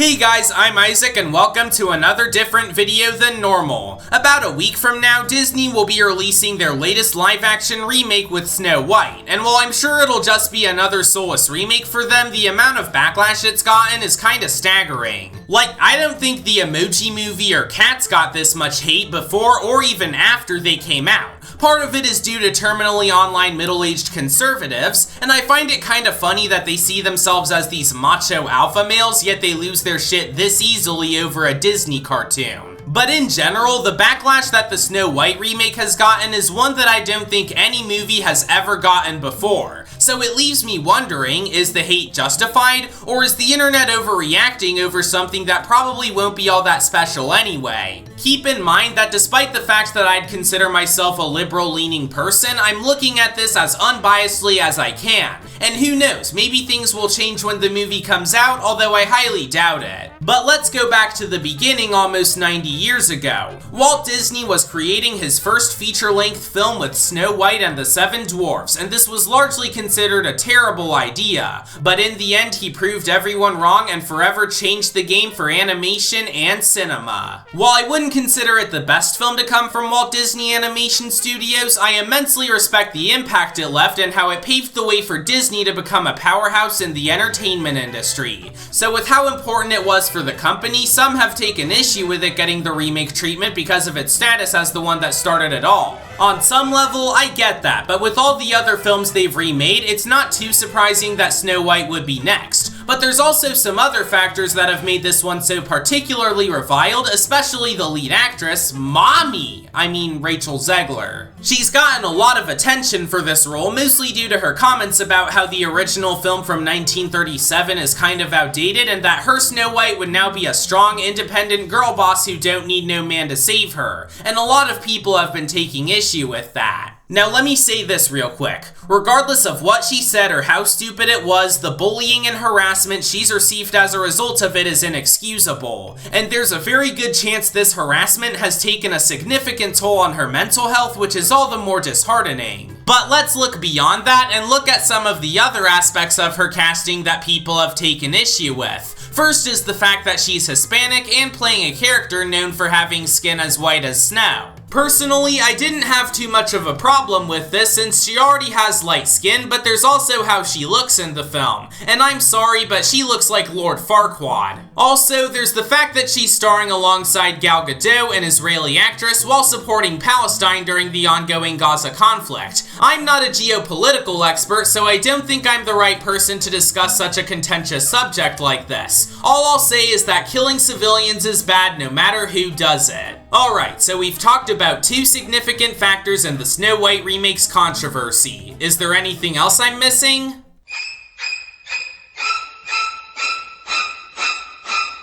Hey guys, I'm Isaac and welcome to another different video than normal. About a week from now, Disney will be releasing their latest live-action remake with Snow White, and while I'm sure it'll just be another soulless remake for them, the amount of backlash it's gotten is kinda staggering. Like, I don't think the Emoji Movie or Cats got this much hate before or even after they came out. Part of it is due to terminally online middle-aged conservatives, and I find it kinda funny that they see themselves as these macho alpha males, yet they lose their shit this easily over a Disney cartoon. But in general, the backlash that the Snow White remake has gotten is one that I don't think any movie has ever gotten before. So it leaves me wondering, is the hate justified, or is the internet overreacting over something that probably won't be all that special anyway? Keep in mind that despite the fact that I'd consider myself a liberal-leaning person, I'm looking at this as unbiasedly as I can. And who knows, maybe things will change when the movie comes out, although I highly doubt it. But let's go back to the beginning almost 90 years ago. Walt Disney was creating his first feature-length film with Snow White and the Seven Dwarfs, and this was largely considered a terrible idea. But in the end, he proved everyone wrong and forever changed the game for animation and cinema. While I wouldn't consider it the best film to come from Walt Disney Animation Studios, I immensely respect the impact it left and how it paved the way for Disney to become a powerhouse in the entertainment industry. So with how important it was for the company, some have taken issue with it getting the remake treatment because of its status as the one that started it all. On some level, I get that, but with all the other films they've remade, it's not too surprising that Snow White would be next. But there's also some other factors that have made this one so particularly reviled, especially the lead actress, Rachel Zegler. She's gotten a lot of attention for this role, mostly due to her comments about how the original film from 1937 is kind of outdated and that her Snow White would now be a strong, independent girl boss who don't need no man to save her. And a lot of people have been taking issue with that. Now let me say this real quick. Regardless of what she said or how stupid it was, the bullying and harassment she's received as a result of it is inexcusable. And there's a very good chance this harassment has taken a significant toll on her mental health, which is all the more disheartening. But let's look beyond that and look at some of the other aspects of her casting that people have taken issue with. First is the fact that she's Hispanic and playing a character known for having skin as white as snow. Personally, I didn't have too much of a problem with this since she already has light skin, but there's also how she looks in the film. And I'm sorry, but she looks like Lord Farquaad. Also, there's the fact that she's starring alongside Gal Gadot, an Israeli actress, while supporting Palestine during the ongoing Gaza conflict. I'm not a geopolitical expert, so I don't think I'm the right person to discuss such a contentious subject like this. All I'll say is that killing civilians is bad no matter who does it. Alright, so we've talked about two significant factors in the Snow White remake's controversy. Is there anything else I'm missing?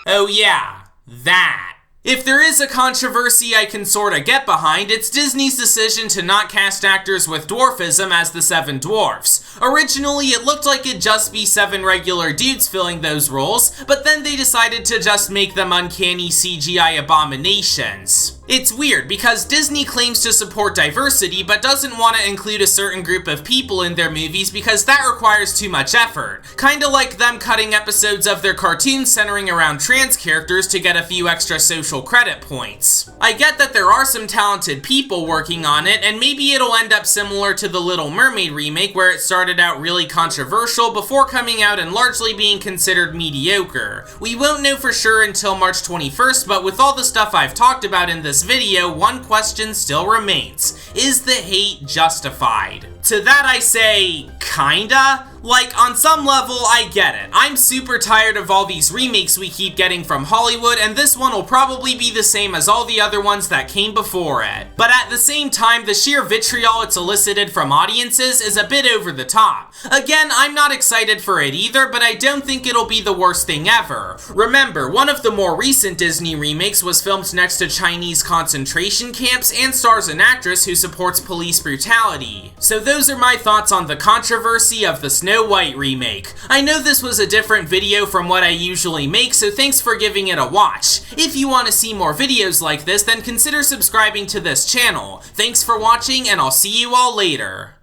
Oh yeah, that. If there is a controversy I can sorta get behind, it's Disney's decision to not cast actors with dwarfism as the Seven Dwarfs. Originally, it looked like it'd just be 7 regular dudes filling those roles, but then they decided to just make them uncanny CGI abominations. It's weird, because Disney claims to support diversity, but doesn't want to include a certain group of people in their movies because that requires too much effort. Kinda like them cutting episodes of their cartoons centering around trans characters to get a few extra social credit points. I get that there are some talented people working on it, and maybe it'll end up similar to the Little Mermaid remake where it started out really controversial before coming out and largely being considered mediocre. We won't know for sure until March 21st, but with all the stuff I've talked about in this video, one question still remains. Is the hate justified? To that I say, kinda? Like, on some level, I get it. I'm super tired of all these remakes we keep getting from Hollywood, and this one will probably be the same as all the other ones that came before it. But at the same time, the sheer vitriol it's elicited from audiences is a bit over the top. Again, I'm not excited for it either, but I don't think it'll be the worst thing ever. Remember, one of the more recent Disney remakes was filmed next to Chinese concentration camps and stars an actress who supports police brutality. So those are my thoughts on the controversy of the Snow White remake. I know this was a different video from what I usually make, so thanks for giving it a watch. If you want to see more videos like this, then consider subscribing to this channel. Thanks for watching, and I'll see you all later.